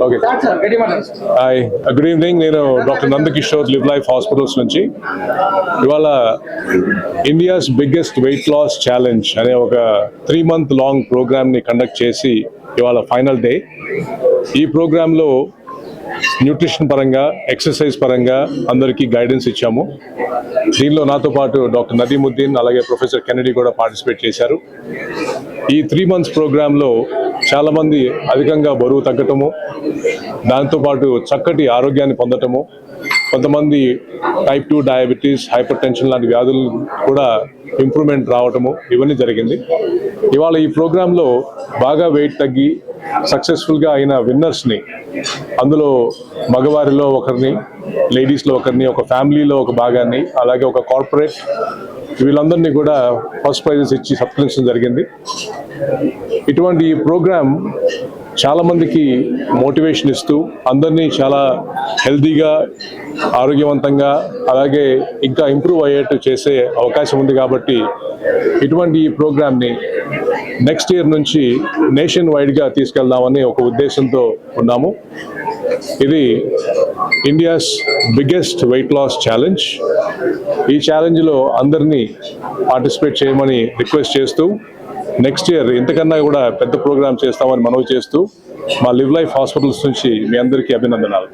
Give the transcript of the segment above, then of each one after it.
Okay hi good evening. నేను doctor Nandakishore live life hospitals నుంచి ఇవాళ India's biggest weight loss challenge అనే ఒక 3 month లాంగ్ ప్రోగ్రామ్ని కండక్ట్ చేసి ఇవాళ ఫైనల్ డే. ఈ ప్రోగ్రాంలో న్యూట్రిషన్ పరంగా, ఎక్సర్సైజ్ పరంగా అందరికీ గైడెన్స్ ఇచ్చాము. దీనిలో నాతో పాటు డాక్టర్ నదీముద్దీన్ అలాగే ప్రొఫెసర్ కెనడీ కూడా పార్టిసిపేట్ చేశారు. ఈ 3 months ప్రోగ్రాంలో చాలామంది అధికంగా బరువు తగ్గటము, దాంతోపాటు చక్కటి ఆరోగ్యాన్ని పొందటము, కొంతమంది టైప్ 2 డయాబెటీస్, హైపర్ టెన్షన్ లాంటి వ్యాధులు కూడా ఇంప్రూవ్మెంట్ రావటము ఇవన్నీ జరిగింది. ఇవాళ ఈ ప్రోగ్రాంలో బాగా వెయిట్ తగ్గి సక్సెస్ఫుల్గా అయిన విన్నర్స్ని, అందులో మగవారిలో ఒకరిని, లేడీస్లో ఒకరిని, ఒక ఫ్యామిలీలో ఒక భాగాన్ని, అలాగే ఒక కార్పొరేట్, వీళ్ళందరినీ కూడా ఫస్ట్ ప్రైజెస్ ఇచ్చి సత్కరించడం జరిగింది. ఇటువంటి ఈ ప్రోగ్రామ్ చాలామందికి మోటివేషన్ ఇస్తూ అందరినీ చాలా హెల్తీగా, ఆరోగ్యవంతంగా, అలాగే ఇంకా ఇంప్రూవ్ అయ్యేట్టు చేసే అవకాశం ఉంది. కాబట్టి ఇటువంటి ఈ ప్రోగ్రామ్ని నెక్స్ట్ ఇయర్ నుంచి నేషన్ వైడ్గా తీసుకెళ్దామని ఒక ఉద్దేశంతో ఉన్నాము. ఇది India's biggest weight loss challenge. ఈ ఛాలెంజ్లో అందరినీ పార్టిసిపేట్ చేయమని రిక్వెస్ట్ చేస్తూ నెక్స్ట్ ఇయర్ ఇంతకన్నా కూడా పెద్ద ప్రోగ్రామ్ చేస్తామని మనవి చేస్తూ మా లివ్ లైఫ్ హాస్పిటల్స్ నుంచి మీ అందరికీ అభినందనాలు.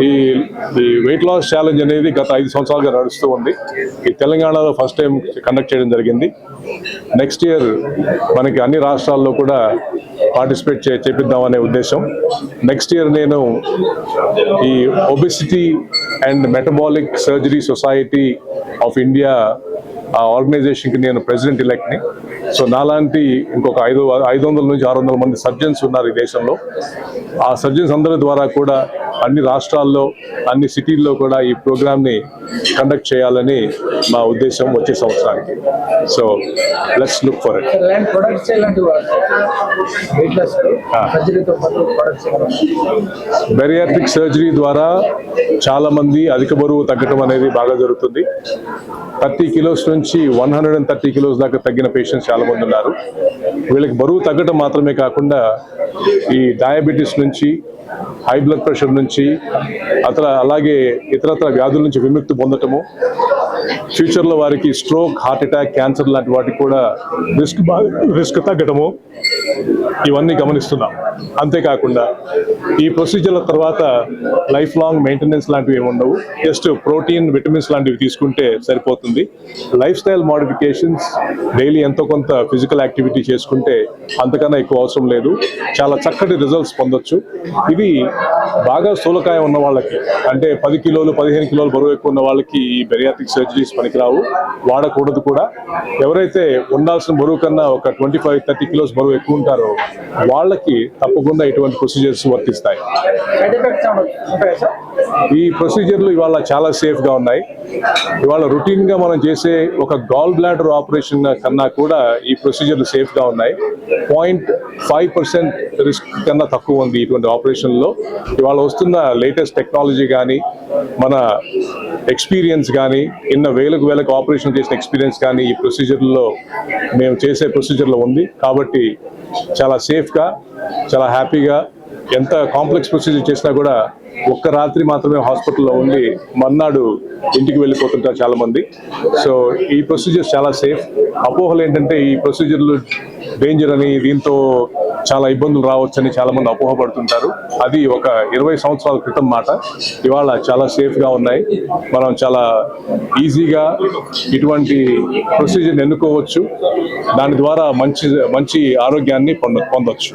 ఈ వెయిట్ లాస్ ఛాలెంజ్ అనేది గత 5 సంవత్సరాలుగా నడుస్తూ ఉంది. ఈ తెలంగాణలో ఫస్ట్ టైం కండక్ట్ చేయడం జరిగింది. నెక్స్ట్ ఇయర్ మనకి అన్ని రాష్ట్రాల్లో కూడా పార్టిసిపేట్ చేపిద్దామనే ఉద్దేశం. నెక్స్ట్ ఇయర్ నేను ఈ obesity and metabolic surgery society of India ఆ ఆర్గనైజేషన్కి నేను ప్రెసిడెంట్ ఎలెక్ట్ని. సో నాలాంటి ఇంకొక 500 నుంచి 600 మంది సర్జన్స్ ఉన్నారు ఈ దేశంలో. ఆ సర్జన్స్ అందరి ద్వారా కూడా అన్ని రాష్ట్రాల్లో, అన్ని సిటీల్లో కూడా ఈ ప్రోగ్రామ్ని కండక్ట్ చేయాలని మా ఉద్దేశం వచ్చే సంవత్సరానికి. So let's look for it. Bariatric surgery ద్వారా చాలా మంది అధిక బరువు తగ్గడం అనేది బాగా జరుగుతుంది. 30 kilos నుంచి 130 kilos దాకా తగ్గిన పేషెంట్స్ చాలా మంది ఉన్నారు. వీళ్ళకి బరువు తగ్గడం మాత్రమే కాకుండా ఈ డయాబెటీస్ నుంచి, హై బ్లడ్ ప్రెషర్ నుంచి, అలాగే ఇతరత్ర వ్యాధుల నుంచి విముక్తి పొందటము, ఫ్యూచర్లో వారికి స్ట్రోక్, హార్ట్ అటాక్, క్యాన్సర్ లాంటి వాటికి కూడా రిస్క్ తగ్గటము, ఇవన్నీ గమనిస్తున్నాం. అంతేకాకుండా ఈ ప్రొసీజర్ల తర్వాత లైఫ్ లాంగ్ మెయింటెనెన్స్ లాంటివి ఏమి ఉండవు. జస్ట్ ప్రోటీన్, విటమిన్స్ లాంటివి తీసుకుంటే సరిపోతుంది. లైఫ్ స్టైల్ మోడిఫికేషన్స్, డైలీ ఎంతో కొంత ఫిజికల్ యాక్టివిటీ చేసుకుంటే అంతకన్నా ఎక్కువ అవసరం లేదు. చాలా చక్కటి రిజల్ట్స్ పొందొచ్చు. ఇది బాగా స్థూలకాయం ఉన్న వాళ్ళకి, అంటే 10 kilos 15 kilos బరువు ఎక్కువ ఉన్న వాళ్ళకి ఈ బెరియాట్రిక్ సర్జరీస్ పనికిరావు, వాడకూడదు కూడా. ఎవరైతే ఉండాల్సిన బరువు కన్నా ఒక 25-30 kilos బరువు ఎక్కువ ఉంటారో వాళ్ళకి తప్పకుండా ఇటువంటి ప్రొసీజర్స్ వర్తిస్తాయి. ఈ ప్రొసీజర్లు ఇవాళ చాలా సేఫ్గా ఉన్నాయి. ఇవాళ రొటీన్గా మనం చేసే ఒక గాల్ బ్లాడర్ ఆపరేషన్ కన్నా కూడా ఈ ప్రొసీజర్లు సేఫ్గా ఉన్నాయి. 0.5% రిస్క్ కన్నా తక్కువ ఉంది ఇటువంటి ఆపరేషన్లో. ఇవాళ వస్తున్న లేటెస్ట్ టెక్నాలజీ కానీ, మన ఎక్స్పీరియన్స్ కానీ, వేలకు ఆపరేషన్ చేసిన ఎక్స్పీరియన్స్ కానీ ఈ ప్రొసీజర్లో, మేము చేసే ప్రొసీజర్లో ఉంది. కాబట్టి చాలా సేఫ్గా, చాలా హ్యాపీగా, ఎంత కాంప్లెక్స్ ప్రొసీజర్ చేసినా కూడా ఒక్క రాత్రి మాత్రమే హాస్పిటల్లో ఉండి మర్నాడు ఇంటికి వెళ్ళిపోతుంటారు చాలామంది. సో ఈ ప్రొసీజర్స్ చాలా సేఫ్. అపోహలు ఏంటంటే ఈ ప్రొసీజర్లు డేంజర్ అని, దీంతో చాలా ఇబ్బందులు రావచ్చని చాలామంది అపోహపడుతుంటారు. అది ఒక 20 సంవత్సరాల క్రితం మాట. ఇవాళ చాలా సేఫ్గా ఉన్నాయి. మనం చాలా ఈజీగా ఇటువంటి ప్రొసీజర్ని ఎన్నుకోవచ్చు. దాని ద్వారా మంచి ఆరోగ్యాన్ని పొందొచ్చు.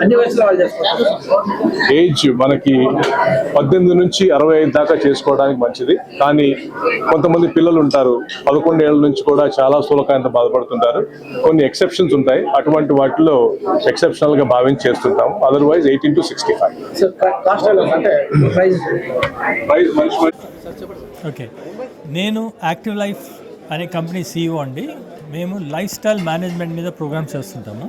ఏజ్ మనకి 18 నుంచి 65 దాకా చేసుకోవడానికి మంచిది. కానీ కొంతమంది పిల్లలు ఉంటారు, 11 ఏళ్ల నుంచి కూడా చాలా స్థూలకాయంతో బాధపడుతుంటారు. కొన్ని ఎక్సెప్షన్స్ ఉంటాయి. అటువంటి వాటిలో ఎక్సెప్షనల్ గా భావించి చేస్తుంటాం. Otherwise 18 to 65. ఓకే, నేను యాక్టివ్ లైఫ్ అనే కంపెనీ CEO అండి. మేము లైఫ్ స్టైల్ మేనేజ్మెంట్ మీద ప్రోగ్రామ్స్ చేస్తుంటాము.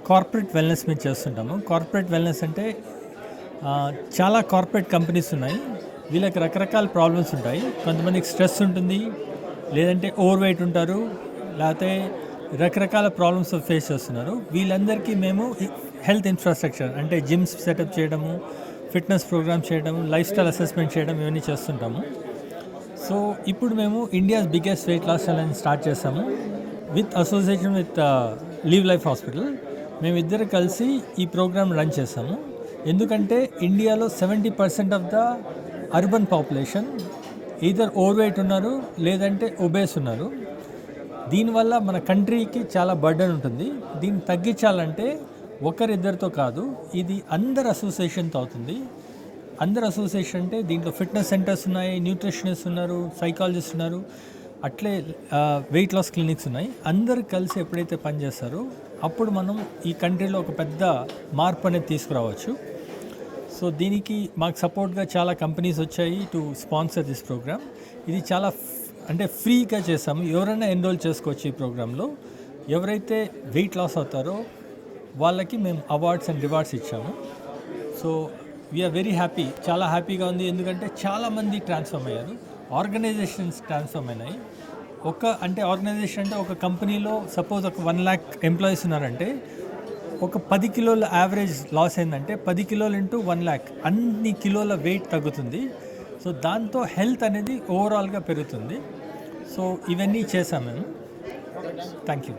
కార్పొరేట్ వెల్నెస్ మీద చేస్తుంటాము. కార్పొరేట్ వెల్నెస్ అంటే చాలా కార్పొరేట్ కంపెనీస్ ఉన్నాయి. వీళ్ళకి రకరకాల ప్రాబ్లమ్స్ ఉంటాయి. కొంతమందికి స్ట్రెస్ ఉంటుంది, లేదంటే ఓవర్ వెయిట్ ఉంటారు, లేకపోతే రకరకాల ప్రాబ్లమ్స్ ఫేస్ చేస్తున్నారు. వీళ్ళందరికీ మేము హెల్త్ ఇన్ఫ్రాస్ట్రక్చర్ అంటే జిమ్స్ సెటప్ చేయడము, ఫిట్నెస్ ప్రోగ్రామ్ చేయడము, లైఫ్ స్టైల్ అసెస్మెంట్ చేయడం ఇవన్నీ చేస్తుంటాము. సో ఇప్పుడు మేము India's biggest weight loss challenge start చేస్తాము with association with live life hospital. మేమిద్దరు కలిసి ఈ ప్రోగ్రామ్ రన్ చేస్తాము. ఎందుకంటే ఇండియాలో 70% of the urban population either overweight ఉన్నారు లేదంటే ఒబేస్ ఉన్నారు. దీనివల్ల మన కంట్రీకి చాలా బర్డెన్ ఉంటుంది. దీన్ని తగ్గించాలంటే ఒకరిద్దరితో కాదు, ఇది అందరు అసోసియేషన్తో అవుతుంది. అందరు అసోసియేషన్ అంటే దీంట్లో ఫిట్నెస్ సెంటర్స్ ఉన్నాయి, న్యూట్రిషనిస్ట్ ఉన్నారు, సైకాలజిస్ట్ ఉన్నారు, అట్లే వెయిట్ లాస్ క్లినిక్స్ ఉన్నాయి. అందరు కలిసి ఎప్పుడైతే పనిచేస్తారో అప్పుడు మనం ఈ కంట్రీలో ఒక పెద్ద మార్పు అనేది తీసుకురావచ్చు. సో దీనికి మాకు సపోర్ట్గా చాలా కంపెనీస్ వచ్చాయి టు స్పాన్సర్ దిస్ ప్రోగ్రామ్. ఇది చాలా అంటే ఫ్రీగా చేస్తాము, ఎవరైనా ఎన్రోల్ చేసుకోవచ్చు ఈ ప్రోగ్రాంలో. ఎవరైతే వెయిట్ లాస్ అవుతారో వాళ్ళకి మేము అవార్డ్స్ అండ్ రివార్డ్స్ ఇచ్చాము. సో వీఆర్ వెరీ హ్యాపీ, చాలా హ్యాపీగా ఉంది. ఎందుకంటే చాలామంది ట్రాన్స్ఫార్మ్ అయ్యారు, ఆర్గనైజేషన్స్ ట్రాన్స్ఫార్మ్ అయినాయి. ఆర్గనైజేషన్ అంటే ఒక కంపెనీలో సపోజ్ ఒక 1 lakh ఎంప్లాయీస్ ఉన్నారంటే ఒక 10 కిలోల యావరేజ్ లాస్ అయిందంటే 10 కిలోలు ఇంటూ 1 lakh అన్ని కిలోల వెయిట్ తగ్గుతుంది. సో దాంతో హెల్త్ అనేది ఓవరాల్గా పెరుగుతుంది. సో ఇవన్నీ చేశాం మేము. Thank you.